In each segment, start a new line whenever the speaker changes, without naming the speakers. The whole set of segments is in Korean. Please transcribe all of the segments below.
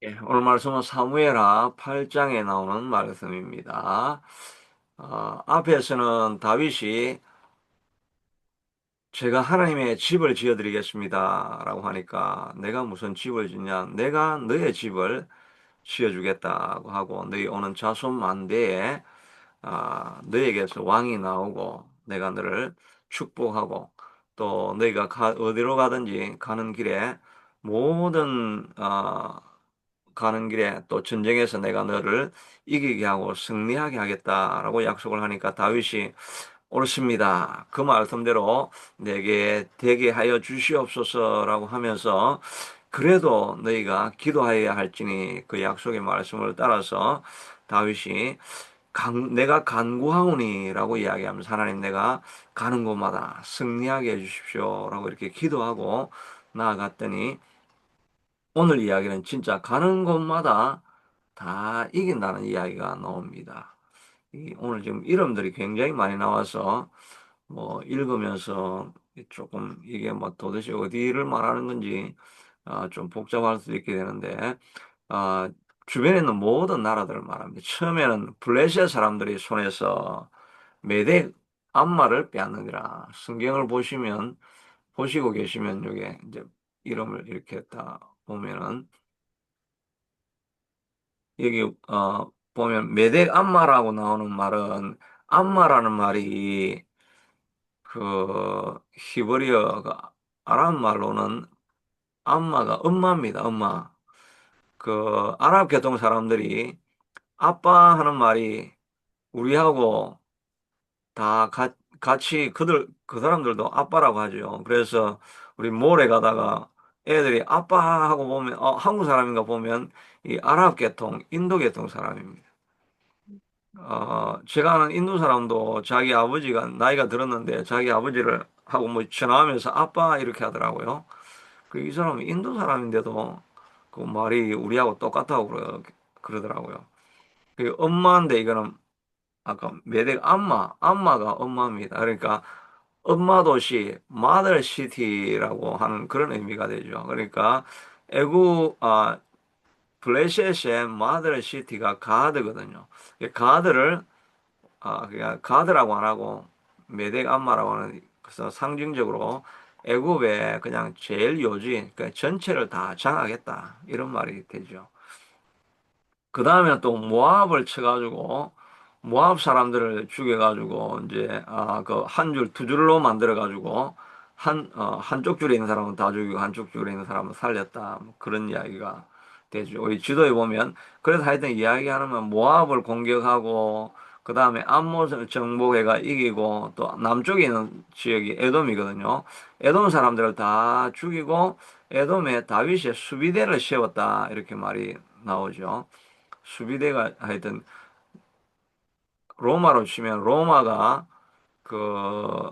오늘 말씀은 사무엘하 8장에 나오는 말씀입니다. 앞에서는 다윗이 제가 하나님의 집을 지어드리겠습니다 라고 하니까 내가 무슨 집을 짓냐, 내가 너의 집을 지어주겠다고 하고 너희 오는 자손 만대에 너에게서 왕이 나오고 내가 너를 축복하고 또 너희가 어디로 가든지 가는 길에 모든 가는 길에 또 전쟁에서 내가 너를 이기게 하고 승리하게 하겠다라고 약속을 하니까 다윗이 옳습니다. 그 말씀대로 내게 되게 하여 주시옵소서라고 하면서 그래도 너희가 기도하여야 할지니 그 약속의 말씀을 따라서 다윗이 내가 간구하오니라고 이야기하면서 하나님 내가 가는 곳마다 승리하게 해주십시오라고 이렇게 기도하고 나아갔더니 오늘 이야기는 진짜 가는 곳마다 다 이긴다는 이야기가 나옵니다. 오늘 지금 이름들이 굉장히 많이 나와서 뭐 읽으면서 조금 이게 뭐 도대체 어디를 말하는 건지 좀 복잡할 수도 있게 되는데 아, 주변에 있는 모든 나라들을 말합니다. 처음에는 블레셋 사람들이 손에서 메대 암마를 빼앗느니라. 성경을 보시고 계시면 여기 이제 이름을 이렇게 다 보면은 여기 보면 메덱 암마라고 나오는 말은 암마라는 말이 그 히브리어가 아랍 말로는 암마가 엄마입니다. 엄마. 그 아랍 계통 사람들이 아빠 하는 말이 우리하고 다 같이 그 사람들도 아빠라고 하죠. 그래서 우리 몰에 가다가 애들이 아빠 하고 보면 한국 사람인가 보면 이 아랍 계통, 인도 계통 사람입니다. 제가 아는 인도 사람도 자기 아버지가 나이가 들었는데 자기 아버지를 하고 뭐 전화하면서 아빠 이렇게 하더라고요. 이 사람은 인도 사람인데도 그 말이 우리하고 똑같다고 그러더라고요. 엄마인데 이거는 아까 메덱 암마가 엄마입니다. 그러니까 엄마 도시, 마더 시티라고 하는 그런 의미가 되죠. 그러니까 애국 블레셋의 마더 시티가 가드거든요. 가드를 그냥 가드라고 안 하고 메덱 암마라고 하는 그래서 상징적으로 애굽의 그냥 제일 요지, 그러니까 전체를 다 장악했다 이런 말이 되죠. 그 다음에 또 모압을 쳐가지고 모압 사람들을 죽여가지고 이제 그 한 줄 두 줄로 만들어가지고 한쪽 줄에 있는 사람은 다 죽이고 한쪽 줄에 있는 사람은 살렸다 뭐 그런 이야기가 되죠. 우리 지도에 보면 그래서 하여튼 이야기하면 모압을 공격하고 그 다음에 암몬 정복해가 이기고 또 남쪽에 있는 지역이 에돔이거든요. 에돔 사람들을 다 죽이고 에돔에 다윗의 수비대를 세웠다 이렇게 말이 나오죠. 수비대가 하여튼 로마로 치면 로마가 그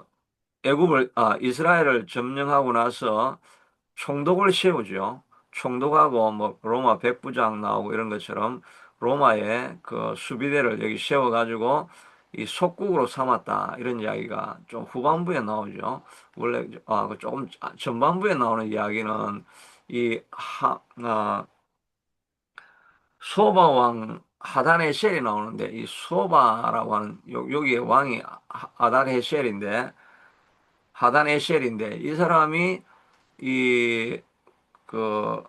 애굽을 이스라엘을 점령하고 나서 총독을 세우죠. 총독하고 뭐 로마 백부장 나오고 이런 것처럼 로마의 그 수비대를 여기 세워가지고 이 속국으로 삼았다 이런 이야기가 좀 후반부에 나오죠. 원래 그 조금 전반부에 나오는 이야기는 이 소바 왕 하단에셀이 나오는데 이 소바라고 하는 여기에 왕이 하단에셀인데 하단에셀인데 이 사람이 이 그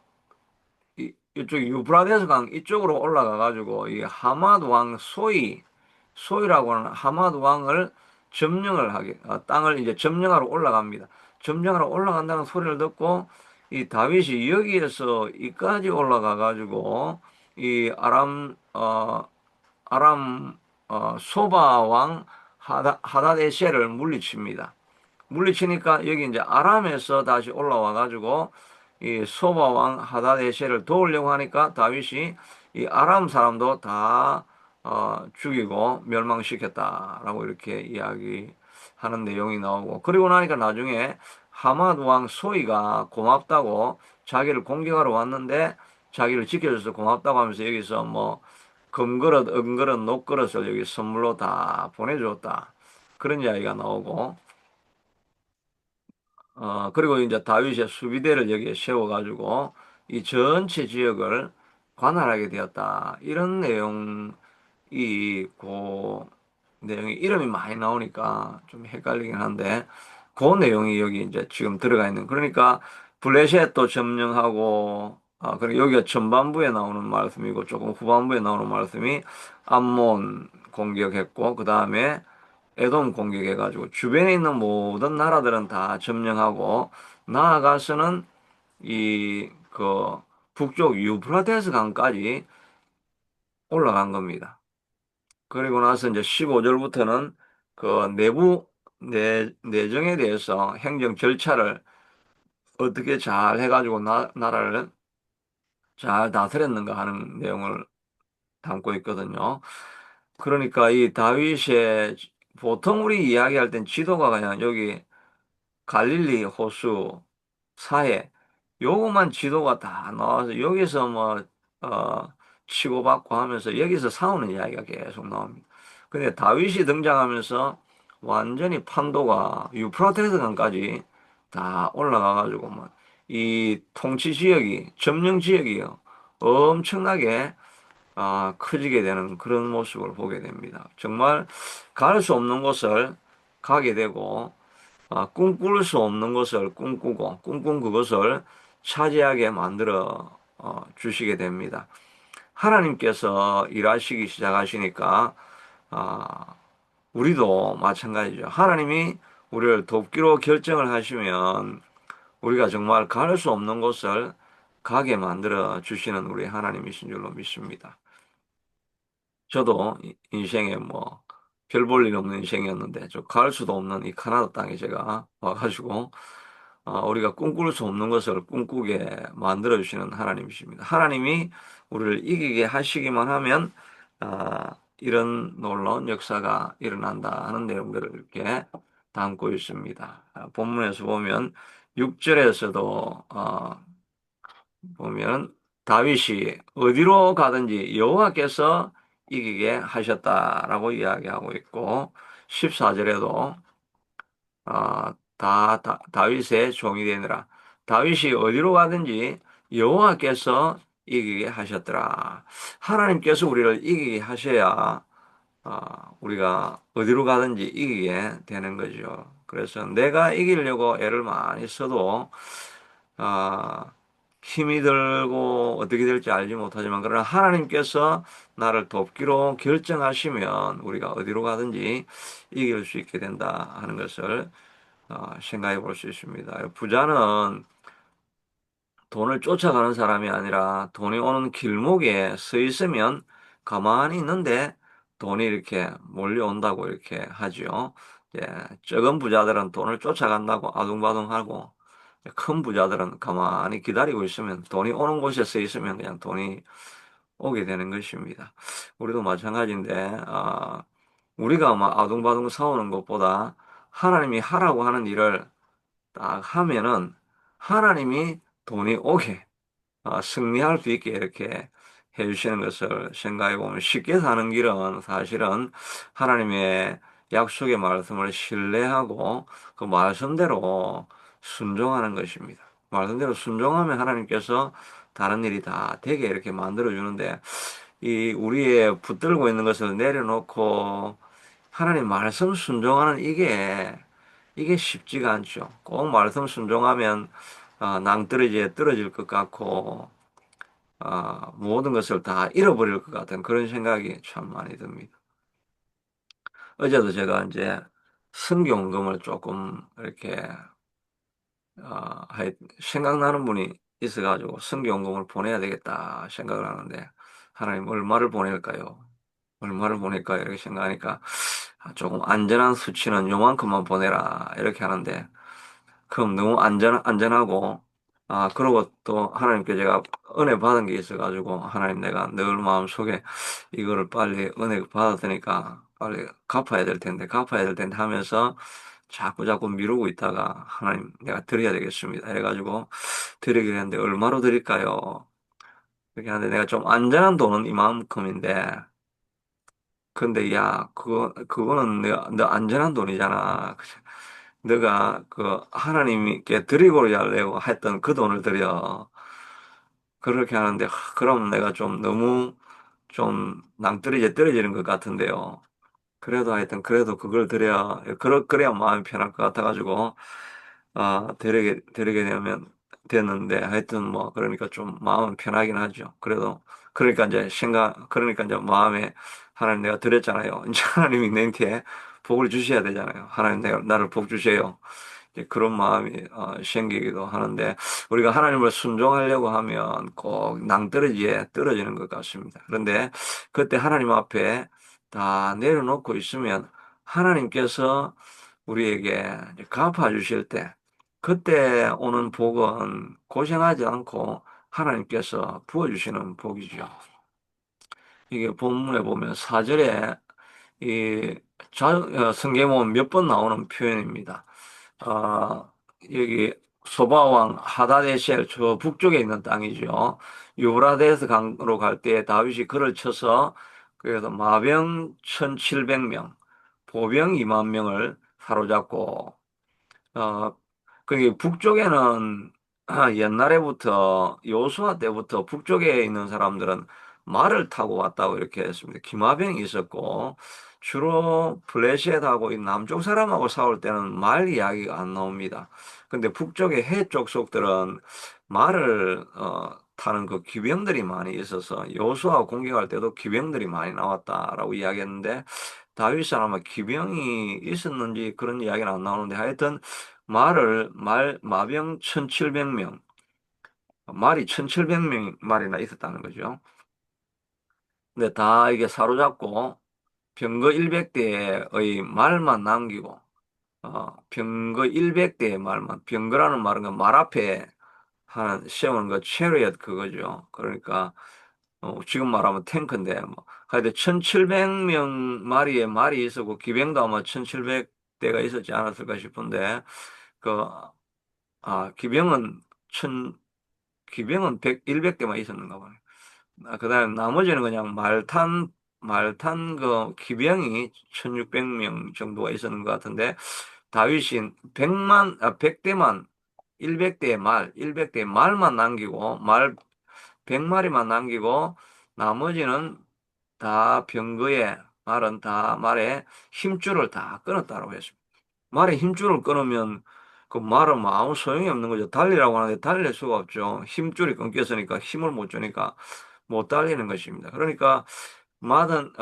이쪽 유브라데스 강 이쪽으로 올라가 가지고 이 하마드 왕 소이라고 하는 하마드 왕을 점령을 하게 땅을 이제 점령하러 올라갑니다. 점령하러 올라간다는 소리를 듣고 이 다윗이 여기에서 이까지 올라가 가지고 이 아람 소바 왕 하다데셀을 물리칩니다. 물리치니까 여기 이제 아람에서 다시 올라와 가지고 이 소바 왕 하다데셀을 도우려고 하니까 다윗이 이 아람 사람도 다 죽이고 멸망시켰다라고 이렇게 이야기하는 내용이 나오고 그리고 나니까 나중에 하마드 왕 소이가 고맙다고 자기를 공격하러 왔는데 자기를 지켜줘서 고맙다고 하면서 여기서 뭐 금그릇, 은그릇, 녹그릇을 여기 선물로 다 보내주었다. 그런 이야기가 나오고 그리고 이제 다윗의 수비대를 여기에 세워가지고 이 전체 지역을 관할하게 되었다. 이런 내용이 그 내용이 이름이 많이 나오니까 좀 헷갈리긴 한데 그 내용이 여기 이제 지금 들어가 있는 그러니까 블레셋도 점령하고 그리고 여기가 전반부에 나오는 말씀이고 조금 후반부에 나오는 말씀이 암몬 공격했고 그 다음에 에돔 공격해가지고 주변에 있는 모든 나라들은 다 점령하고 나아가서는 이 그 북쪽 유프라테스 강까지 올라간 겁니다. 그리고 나서 이제 15절부터는 그 내정에 대해서 행정 절차를 어떻게 잘 해가지고 나라를 잘 다스렸는가 하는 내용을 담고 있거든요. 그러니까 이 다윗의 보통 우리 이야기할 땐 지도가 그냥 여기 갈릴리 호수 사해 요것만 지도가 다 나와서 여기서 뭐 치고받고 하면서 여기서 싸우는 이야기가 계속 나옵니다. 근데 다윗이 등장하면서 완전히 판도가 유프라테스 강까지 다 올라가 가지고 뭐 이 통치 지역이 점령 지역이요 엄청나게 커지게 되는 그런 모습을 보게 됩니다. 정말 갈 수 없는 곳을 가게 되고 꿈꿀 수 없는 것을 꿈꾸고 꿈꾼 그것을 차지하게 만들어 주시게 됩니다. 하나님께서 일하시기 시작하시니까 아, 우리도 마찬가지죠. 하나님이 우리를 돕기로 결정을 하시면 우리가 정말 갈 수 없는 곳을 가게 만들어 주시는 우리 하나님이신 줄로 믿습니다. 저도 인생에 뭐 별 볼 일 없는 인생이었는데 저 갈 수도 없는 이 카나다 땅에 제가 와가지고 우리가 꿈꿀 수 없는 것을 꿈꾸게 만들어 주시는 하나님이십니다. 하나님이 우리를 이기게 하시기만 하면 이런 놀라운 역사가 일어난다 하는 내용들을 이렇게 담고 있습니다. 본문에서 보면 6절에서도 보면 다윗이 어디로 가든지 여호와께서 이기게 하셨다라고 이야기하고 있고 14절에도 다윗의 종이 되느라 다윗이 어디로 가든지 여호와께서 이기게 하셨더라. 하나님께서 우리를 이기게 하셔야 우리가 어디로 가든지 이기게 되는 거죠. 그래서 내가 이기려고 애를 많이 써도 아, 힘이 들고 어떻게 될지 알지 못하지만 그러나 하나님께서 나를 돕기로 결정하시면 우리가 어디로 가든지 이길 수 있게 된다 하는 것을 생각해 볼 수 있습니다. 부자는 돈을 쫓아가는 사람이 아니라 돈이 오는 길목에 서 있으면 가만히 있는데 돈이 이렇게 몰려온다고 이렇게 하죠. 예, 적은 부자들은 돈을 쫓아간다고 아둥바둥하고 큰 부자들은 가만히 기다리고 있으면 돈이 오는 곳에 서 있으면 그냥 돈이 오게 되는 것입니다. 우리도 마찬가지인데 우리가 막 아둥바둥 싸우는 것보다 하나님이 하라고 하는 일을 딱 하면은 하나님이 돈이 오게 승리할 수 있게 이렇게 해주시는 것을 생각해 보면 쉽게 사는 길은 사실은 하나님의 약속의 말씀을 신뢰하고 그 말씀대로 순종하는 것입니다. 말씀대로 순종하면 하나님께서 다른 일이 다 되게 이렇게 만들어 주는데 이 우리의 붙들고 있는 것을 내려놓고 하나님 말씀 순종하는 이게 쉽지가 않죠. 꼭 말씀 순종하면 낭떠러지에 떨어질 것 같고 모든 것을 다 잃어버릴 것 같은 그런 생각이 참 많이 듭니다. 어제도 제가 이제 성경금을 조금 이렇게 생각나는 분이 있어가지고 성경금을 보내야 되겠다 생각을 하는데 하나님 얼마를 보낼까요? 얼마를 보낼까 이렇게 생각하니까 조금 안전한 수치는 요만큼만 보내라 이렇게 하는데 그럼 너무 안전하고, 그러고 또 하나님께 제가 은혜 받은 게 있어가지고, 하나님 내가 늘 마음속에 이거를 빨리 은혜 받았으니까 빨리 갚아야 될 텐데 하면서 자꾸 미루고 있다가 하나님 내가 드려야 되겠습니다. 해가지고 드리기로 했는데 얼마로 드릴까요? 그렇게 하는데 내가 좀 안전한 돈은 이만큼인데, 근데 야, 그거는 너 안전한 돈이잖아. 너가 그 하나님께 드리고자 하려고 했던 그 돈을 드려. 그렇게 하는데, 그럼 내가 좀 너무 좀 낭떠러지에 떨어지는 것 같은데요. 그래도 하여튼, 그래도 그걸 그래야 마음이 편할 것 같아가지고, 데리게 됐는데, 하여튼 뭐, 그러니까 좀 마음은 편하긴 하죠. 그러니까 이제 마음에, 하나님 내가 드렸잖아요. 이제 하나님이 내게 복을 주셔야 되잖아요. 하나님 내가, 나를 복 주세요. 이제 그런 마음이 생기기도 하는데, 우리가 하나님을 순종하려고 하면 꼭 낭떠러지에 떨어지는 것 같습니다. 그런데 그때 하나님 앞에 다 내려놓고 있으면 하나님께서 우리에게 이제 갚아 주실 때, 그때 오는 복은 고생하지 않고 하나님께서 부어주시는 복이죠. 이게 본문에 보면 4절에 이 성경에 보면 몇 번 나오는 표현입니다. 어, 여기 소바왕 하다데셀 저 북쪽에 있는 땅이죠. 유브라데스 강으로 갈 때 다윗이 글을 쳐서 그래서 마병 1700명, 보병 2만 명을 사로잡고 어, 그게 북쪽에는 옛날에부터 여호수아 때부터 북쪽에 있는 사람들은 말을 타고 왔다고 이렇게 했습니다. 기마병이 있었고 주로 블레셋하고 이 남쪽 사람하고 싸울 때는 말 이야기가 안 나옵니다. 근데 북쪽의 해쪽 속들은 말을 타는 그 기병들이 많이 있어서 여호수아 공격할 때도 기병들이 많이 나왔다라고 이야기했는데 다윗은 아마 기병이 있었는지 그런 이야기는 안 나오는데 하여튼 마병 1700명, 말이 1700명 말이나 있었다는 거죠. 근데 다 이게 사로잡고 병거 100대의 말만 남기고, 병거 100대의 말만, 병거라는 말은 그 말 앞에 세우는 거, 체리엇 그거죠. 그러니까, 지금 말하면 탱크인데, 뭐, 하여튼 1700명 마리의 말이 있었고, 기병도 아마 1700대가 있었지 않았을까 싶은데, 그, 기병은 기병은 100대만 있었는가 봐요. 그다음 나머지는 그냥 말탄 그 기병이 1600명 정도가 있었는 것 같은데 다윗이 100대만 100대 말만 남기고 100마리만 남기고 나머지는 다 병거에 말은 다 말에 힘줄을 다 끊었다고 했습니다. 말에 힘줄을 끊으면 그 말은 뭐 아무 소용이 없는 거죠. 달리라고 하는데 달릴 수가 없죠. 힘줄이 끊겼으니까 힘을 못 주니까 못 달리는 것입니다. 그러니까 말은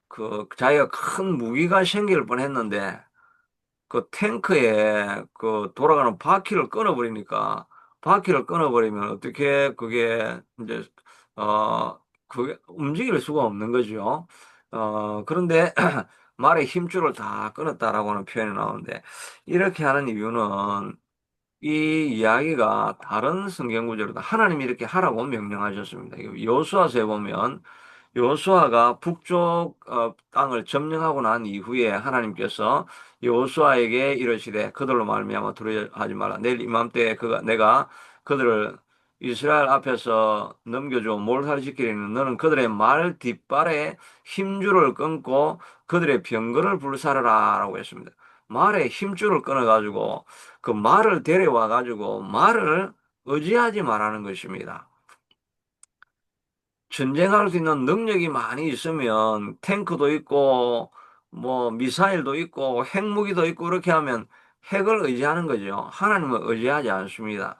그 자기가 큰 무기가 생길 뻔했는데 그 탱크에 그 돌아가는 바퀴를 끊어버리면 어떻게 그게 이제 그게 움직일 수가 없는 거죠. 그런데 말의 힘줄을 다 끊었다라고 하는 표현이 나오는데 이렇게 하는 이유는 이 이야기가 다른 성경 구절로도 하나님이 이렇게 하라고 명령하셨습니다. 여호수아서에 보면 여호수아가 북쪽 땅을 점령하고 난 이후에 하나님께서 여호수아에게 이르시되 그들로 말미암아 두려워하지 말라. 내일 이맘때 내가 그들을 이스라엘 앞에서 넘겨주어 몰살시키리는 너는 그들의 말 뒷발에 힘줄을 끊고 그들의 병거를 불사르라라고 했습니다. 말에 힘줄을 끊어가지고 그 말을 데려와가지고 말을 의지하지 말라는 것입니다. 전쟁할 수 있는 능력이 많이 있으면 탱크도 있고 뭐 미사일도 있고 핵무기도 있고 그렇게 하면 핵을 의지하는 거죠. 하나님을 의지하지 않습니다.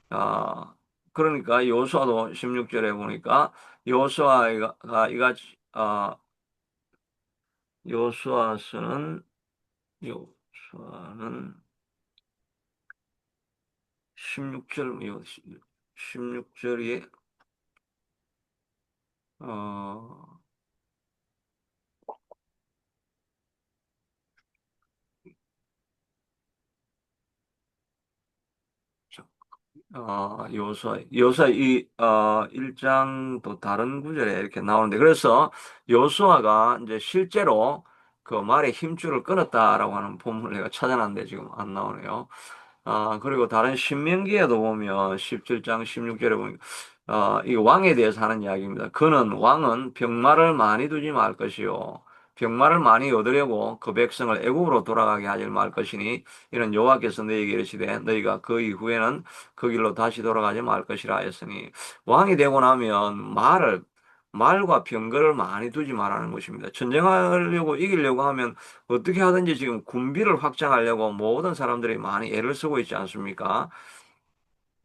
아, 그러니까 여호수아도 16절에 보니까 여호수아가 이같이 여호수아서는 여호수아는 16절 16절이 어 요수아 1장도 다른 구절에 이렇게 나오는데, 그래서 요수아가 이제 실제로 그 말의 힘줄을 끊었다라고 하는 본문을 내가 찾아놨는데 지금 안 나오네요. 그리고 다른 신명기에도 보면 17장 16절에 보면, 이 왕에 대해서 하는 이야기입니다. 왕은 병마를 많이 두지 말 것이요. 병마를 많이 얻으려고 그 백성을 애굽으로 돌아가게 하지 말 것이니 이는 여호와께서 너희에게 이르시되 너희가 그 이후에는 그 길로 다시 돌아가지 말 것이라 하였으니 왕이 되고 나면 말과 병거를 많이 두지 말라는 것입니다. 전쟁하려고 이기려고 하면 어떻게 하든지 지금 군비를 확장하려고 모든 사람들이 많이 애를 쓰고 있지 않습니까?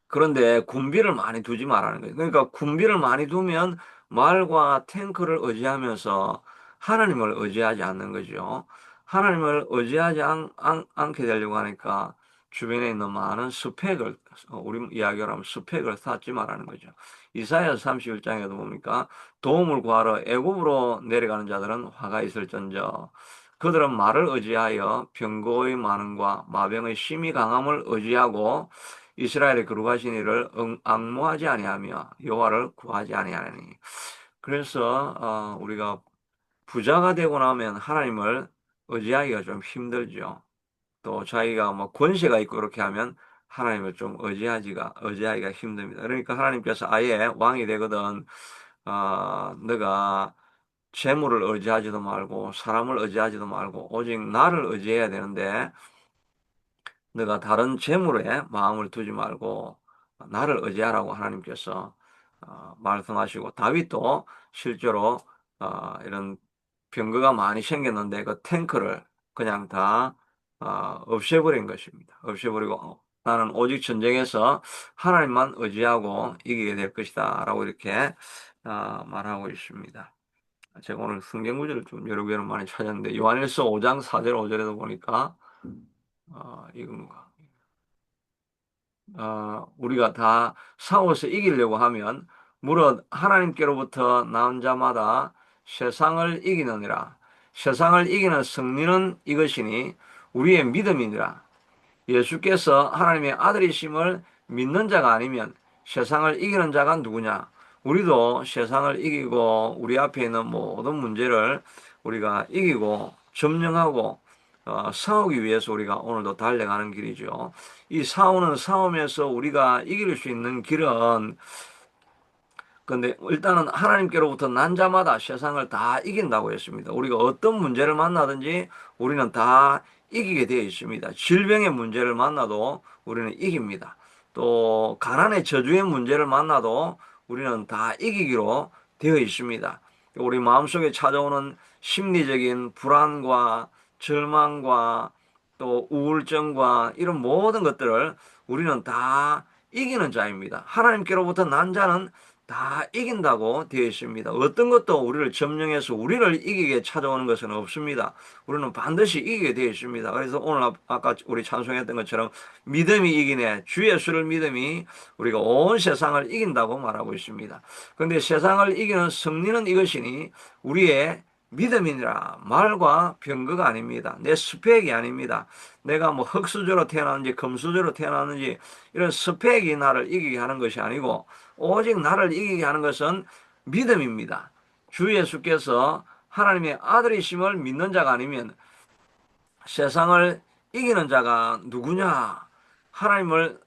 그런데 군비를 많이 두지 말라는 거예요. 그러니까 군비를 많이 두면 말과 탱크를 의지하면서 하나님을 의지하지 않는 거죠. 하나님을 의지하지 않게 되려고 하니까 주변에 있는 많은 스펙을, 우리 이야기로 하면 스펙을 쌓지 말라는 거죠. 이사야 31장에도 보니까 도움을 구하러 애굽으로 내려가는 자들은 화가 있을전저 그들은 말을 의지하여 병거의 많음과 마병의 심히 강함을 의지하고 이스라엘의 거룩하신 이를 앙모하지 아니하며 여호와를 구하지 아니하니. 그래서 우리가 부자가 되고 나면 하나님을 의지하기가 좀 힘들죠. 또 자기가 뭐 권세가 있고 그렇게 하면 하나님을 좀 의지하기가 힘듭니다. 그러니까 하나님께서 아예 왕이 되거든 너가 재물을 의지하지도 말고 사람을 의지하지도 말고 오직 나를 의지해야 되는데 너가 다른 재물에 마음을 두지 말고 나를 의지하라고 하나님께서 말씀하시고 다윗도 실제로 이런 병거가 많이 생겼는데 그 탱크를 그냥 다 없애버린 것입니다. 없애버리고 나는 오직 전쟁에서 하나님만 의지하고 이기게 될 것이다 라고 이렇게 말하고 있습니다. 제가 오늘 성경 구절을 좀 여러 개를 많이 찾았는데 요한일서 5장 4절 5절에도 보니까 이건가 우리가 다 싸워서 이기려고 하면 무릇 하나님께로부터 나온 자마다 세상을 이기느니라. 세상을 이기는 승리는 이것이니 우리의 믿음이니라. 예수께서 하나님의 아들이심을 믿는 자가 아니면 세상을 이기는 자가 누구냐? 우리도 세상을 이기고 우리 앞에 있는 모든 문제를 우리가 이기고 점령하고 싸우기 위해서 우리가 오늘도 달려가는 길이죠. 이 싸우는 싸움에서 우리가 이길 수 있는 길은 근데 일단은 하나님께로부터 난 자마다 세상을 다 이긴다고 했습니다. 우리가 어떤 문제를 만나든지 우리는 다 이기게 되어 있습니다. 질병의 문제를 만나도 우리는 이깁니다. 또 가난의 저주의 문제를 만나도 우리는 다 이기기로 되어 있습니다. 우리 마음속에 찾아오는 심리적인 불안과 절망과 또 우울증과 이런 모든 것들을 우리는 다 이기는 자입니다. 하나님께로부터 난 자는 다 이긴다고 되어 있습니다. 어떤 것도 우리를 점령해서 우리를 이기게 찾아오는 것은 없습니다. 우리는 반드시 이기게 되어 있습니다. 그래서 오늘 아까 우리 찬송했던 것처럼 믿음이 이기네. 주 예수를 믿음이 우리가 온 세상을 이긴다고 말하고 있습니다. 그런데 세상을 이기는 승리는 이것이니 우리의 믿음이니라. 말과 병거가 아닙니다. 내 스펙이 아닙니다. 내가 뭐 흙수저로 태어났는지 금수저로 태어났는지 이런 스펙이 나를 이기게 하는 것이 아니고 오직 나를 이기게 하는 것은 믿음입니다. 주 예수께서 하나님의 아들이심을 믿는 자가 아니면 세상을 이기는 자가 누구냐? 하나님을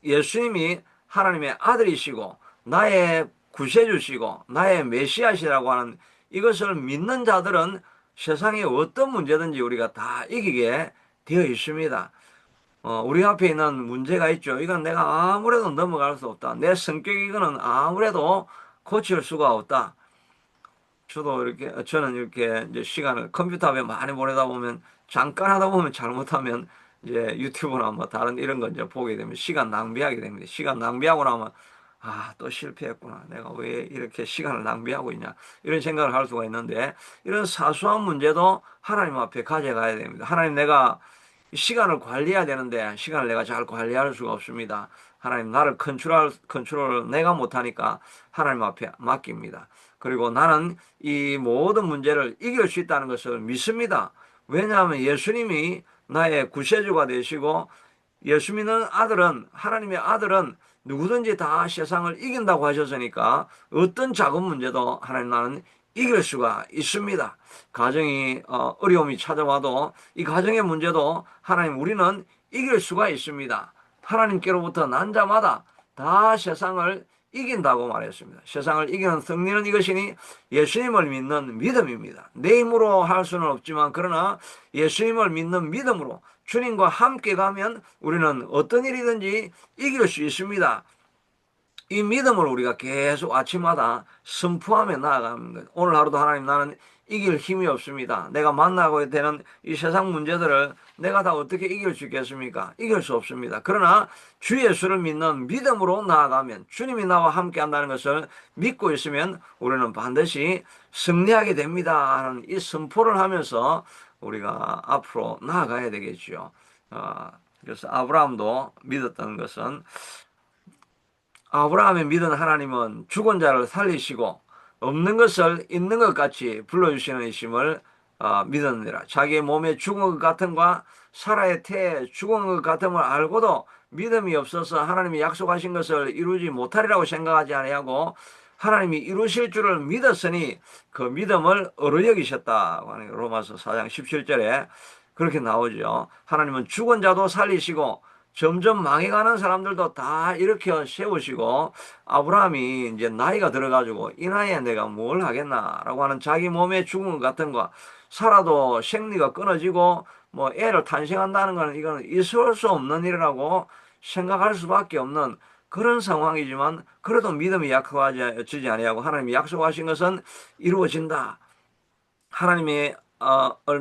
예수님이 하나님의 아들이시고 나의 구세주시고 나의 메시아시라고 하는 이것을 믿는 자들은 세상에 어떤 문제든지 우리가 다 이기게 되어 있습니다. 우리 앞에 있는 문제가 있죠. 이건 내가 아무래도 넘어갈 수 없다. 내 성격 이거는 아무래도 고칠 수가 없다. 저는 이렇게 이제 시간을 컴퓨터 앞에 많이 보내다 보면 잠깐 하다 보면 잘못하면 이제 유튜브나 뭐 다른 이런 거 이제 보게 되면 시간 낭비하게 됩니다. 시간 낭비하고 나면 또 실패했구나. 내가 왜 이렇게 시간을 낭비하고 있냐. 이런 생각을 할 수가 있는데 이런 사소한 문제도 하나님 앞에 가져가야 됩니다. 하나님 내가 시간을 관리해야 되는데 시간을 내가 잘 관리할 수가 없습니다. 하나님 나를 컨트롤 내가 못하니까 하나님 앞에 맡깁니다. 그리고 나는 이 모든 문제를 이길 수 있다는 것을 믿습니다. 왜냐하면 예수님이 나의 구세주가 되시고 예수 믿는 아들은 하나님의 아들은 누구든지 다 세상을 이긴다고 하셨으니까 어떤 작은 문제도 하나님 나는 이길 수가 있습니다. 가정이 어려움이 찾아와도 이 가정의 문제도 하나님 우리는 이길 수가 있습니다. 하나님께로부터 난 자마다 다 세상을 이긴다고 말했습니다. 세상을 이기는 승리는 이것이니 예수님을 믿는 믿음입니다. 내 힘으로 할 수는 없지만 그러나 예수님을 믿는 믿음으로 주님과 함께 가면 우리는 어떤 일이든지 이길 수 있습니다. 이 믿음을 우리가 계속 아침마다 선포하며 나아가는 거예요. 오늘 하루도 하나님, 나는 이길 힘이 없습니다. 내가 만나고 되는 이 세상 문제들을 내가 다 어떻게 이길 수 있겠습니까? 이길 수 없습니다. 그러나 주 예수를 믿는 믿음으로 나아가면, 주님이 나와 함께 한다는 것을 믿고 있으면 우리는 반드시 승리하게 됩니다 하는 이 선포를 하면서 우리가 앞으로 나아가야 되겠죠. 그래서 아브라함도 믿었던 것은, 아브라함의 믿은 하나님은 죽은 자를 살리시고 없는 것을 있는 것 같이 불러주시는 이심을 믿었느니라. 자기의 몸에 죽은 것 같음과 사라의 태에 죽은 것 같음을 알고도 믿음이 없어서 하나님이 약속하신 것을 이루지 못하리라고 생각하지 아니하고 하나님이 이루실 줄을 믿었으니 그 믿음을 어루 여기셨다고 하는 로마서 4장 17절에 그렇게 나오죠. 하나님은 죽은 자도 살리시고 점점 망해가는 사람들도 다 일으켜 세우시고, 아브라함이 이제 나이가 들어가지고 이 나이에 내가 뭘 하겠나라고 하는 자기 몸에 죽은 것 같은 거, 살아도 생리가 끊어지고 뭐 애를 탄생한다는 것은 이거는 있을 수 없는 일이라고 생각할 수밖에 없는 그런 상황이지만, 그래도 믿음이 약화지지 아니하고 하나님이 약속하신 것은 이루어진다. 하나님을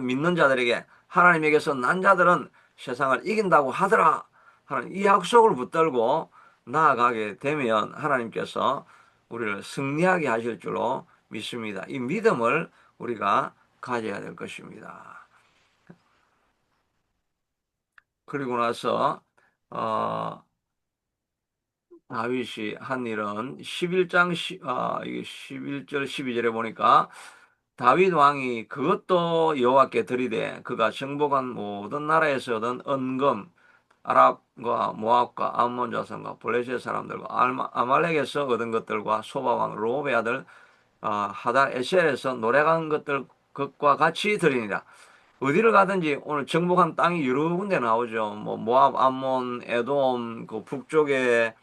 믿는 자들에게, 하나님에게서 난 자들은 세상을 이긴다고 하더라 하는 이 약속을 붙들고 나아가게 되면 하나님께서 우리를 승리하게 하실 줄로 믿습니다. 이 믿음을 우리가 가져야 될 것입니다. 그리고 나서 어, 다윗이 한 일은 11장 이게 11절 12절에 보니까, 다윗 왕이 그것도 여호와께 드리되 그가 정복한 모든 나라에서 얻은 은금, 아랍과 모압과 암몬 자손과 블레셋 사람들과 아말렉에서 얻은 것들과 소바왕 로베 아들 하달 에셀에서 노래간 것과 같이 드리니라. 어디를 가든지 오늘 정복한 땅이 여러 군데 나오죠. 뭐 모압, 암몬, 에돔, 그 북쪽에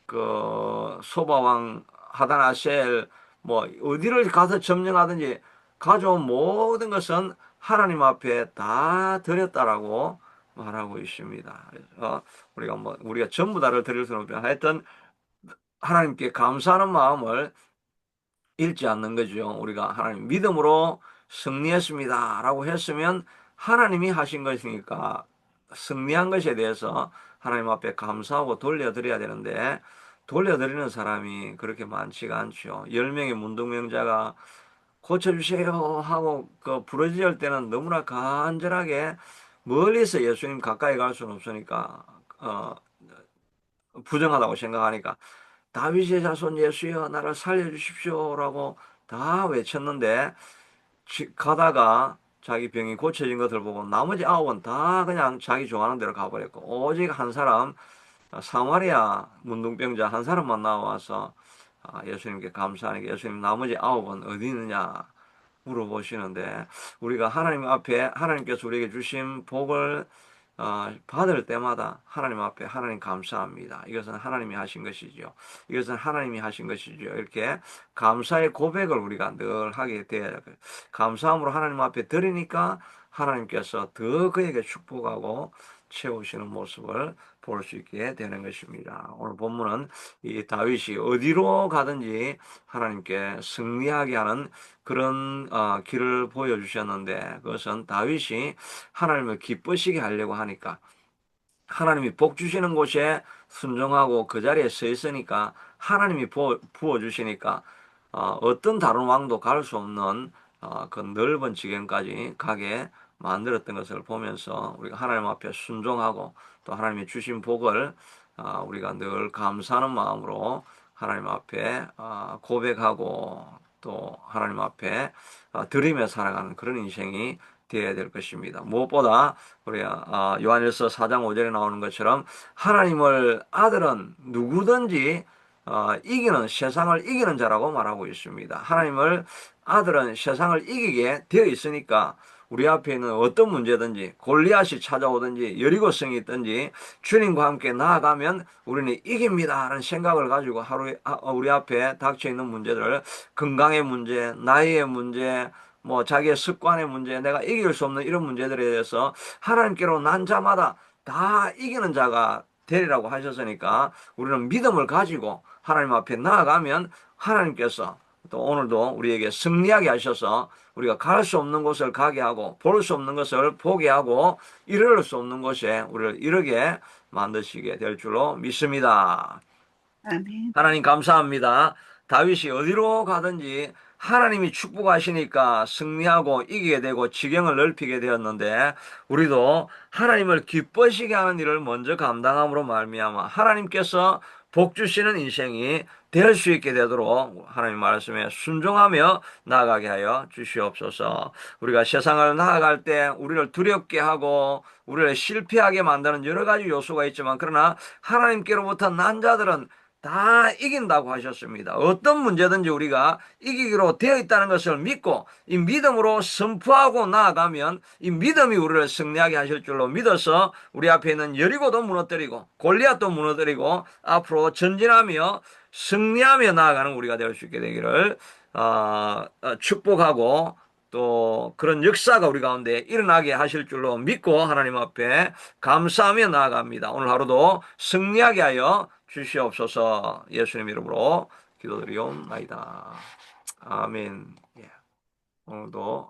그 소바왕 하다나셀, 뭐 어디를 가서 점령하든지 가져온 모든 것은 하나님 앞에 다 드렸다라고 말하고 있습니다. 그래서 우리가 전부 다를 드릴 수는 없지만 하여튼 하나님께 감사하는 마음을 잃지 않는 거죠. 우리가 하나님 믿음으로 승리했습니다라고 했으면 하나님이 하신 것이니까 승리한 것에 대해서 하나님 앞에 감사하고 돌려드려야 되는데, 돌려드리는 사람이 그렇게 많지가 않죠. 10명의 문둥병자가 고쳐주세요 하고 그 부르짖을 때는 너무나 간절하게, 멀리서 예수님 가까이 갈 수는 없으니까 부정하다고 생각하니까 다윗의 자손 예수여 나를 살려주십시오라고 다 외쳤는데, 가다가 자기 병이 고쳐진 것을 보고 나머지 9은 다 그냥 자기 좋아하는 대로 가버렸고, 오직 한 사람, 사마리아 문둥병자 한 사람만 나와서 예수님께 감사하니까 예수님 나머지 9은 어디 있느냐 물어보시는데, 우리가 하나님 앞에 하나님께서 우리에게 주신 복을 받을 때마다 하나님 앞에 하나님 감사합니다. 이것은 하나님이 하신 것이죠. 이것은 하나님이 하신 것이죠. 이렇게 감사의 고백을 우리가 늘 하게 돼야 돼요. 감사함으로 하나님 앞에 드리니까 하나님께서 더 그에게 축복하고 채우시는 모습을 볼 수 있게 되는 것입니다. 오늘 본문은 이 다윗이 어디로 가든지 하나님께 승리하게 하는 그런 길을 보여주셨는데, 그것은 다윗이 하나님을 기쁘시게 하려고 하니까, 하나님이 복 주시는 곳에 순종하고 그 자리에 서 있으니까 하나님이 부어주시니까 어떤 다른 왕도 갈 수 없는 그 넓은 지경까지 가게 만들었던 것을 보면서, 우리가 하나님 앞에 순종하고 또 하나님이 주신 복을 우리가 늘 감사하는 마음으로 하나님 앞에 고백하고 또 하나님 앞에 드리며 살아가는 그런 인생이 되어야 될 것입니다. 무엇보다 우리 요한일서 4장 5절에 나오는 것처럼 하나님을 아들은 누구든지 이기는, 세상을 이기는 자라고 말하고 있습니다. 하나님을 아들은 세상을 이기게 되어 있으니까 우리 앞에 있는 어떤 문제든지 골리앗이 찾아오든지 여리고성이 있든지 주님과 함께 나아가면 우리는 이깁니다 하는 생각을 가지고 하루에 우리 앞에 닥쳐 있는 문제들, 건강의 문제, 나이의 문제, 뭐 자기의 습관의 문제, 내가 이길 수 없는 이런 문제들에 대해서 하나님께로 난 자마다 다 이기는 자가 되리라고 하셨으니까 우리는 믿음을 가지고 하나님 앞에 나아가면 하나님께서 또 오늘도 우리에게 승리하게 하셔서 우리가 갈 수 없는 곳을 가게 하고 볼 수 없는 것을 보게 하고 이룰 수 없는 곳에 우리를 이르게 만드시게 될 줄로 믿습니다.
아멘.
하나님 감사합니다. 다윗이 어디로 가든지 하나님이 축복하시니까 승리하고 이기게 되고 지경을 넓히게 되었는데 우리도 하나님을 기뻐시게 하는 일을 먼저 감당함으로 말미암아 하나님께서 복 주시는 인생이 될 수 있게 되도록 하나님 말씀에 순종하며 나아가게 하여 주시옵소서. 우리가 세상을 나아갈 때 우리를 두렵게 하고 우리를 실패하게 만드는 여러 가지 요소가 있지만 그러나 하나님께로부터 난 자들은 다 이긴다고 하셨습니다. 어떤 문제든지 우리가 이기기로 되어 있다는 것을 믿고 이 믿음으로 선포하고 나아가면 이 믿음이 우리를 승리하게 하실 줄로 믿어서 우리 앞에 있는 여리고도 무너뜨리고 골리앗도 무너뜨리고 앞으로 전진하며 승리하며 나아가는 우리가 될 수 있게 되기를 축복하고 또 그런 역사가 우리 가운데 일어나게 하실 줄로 믿고 하나님 앞에 감사하며 나아갑니다. 오늘 하루도 승리하게 하여 주시옵소서. 예수님 이름으로 기도드리옵나이다. 아멘. 예. 오늘도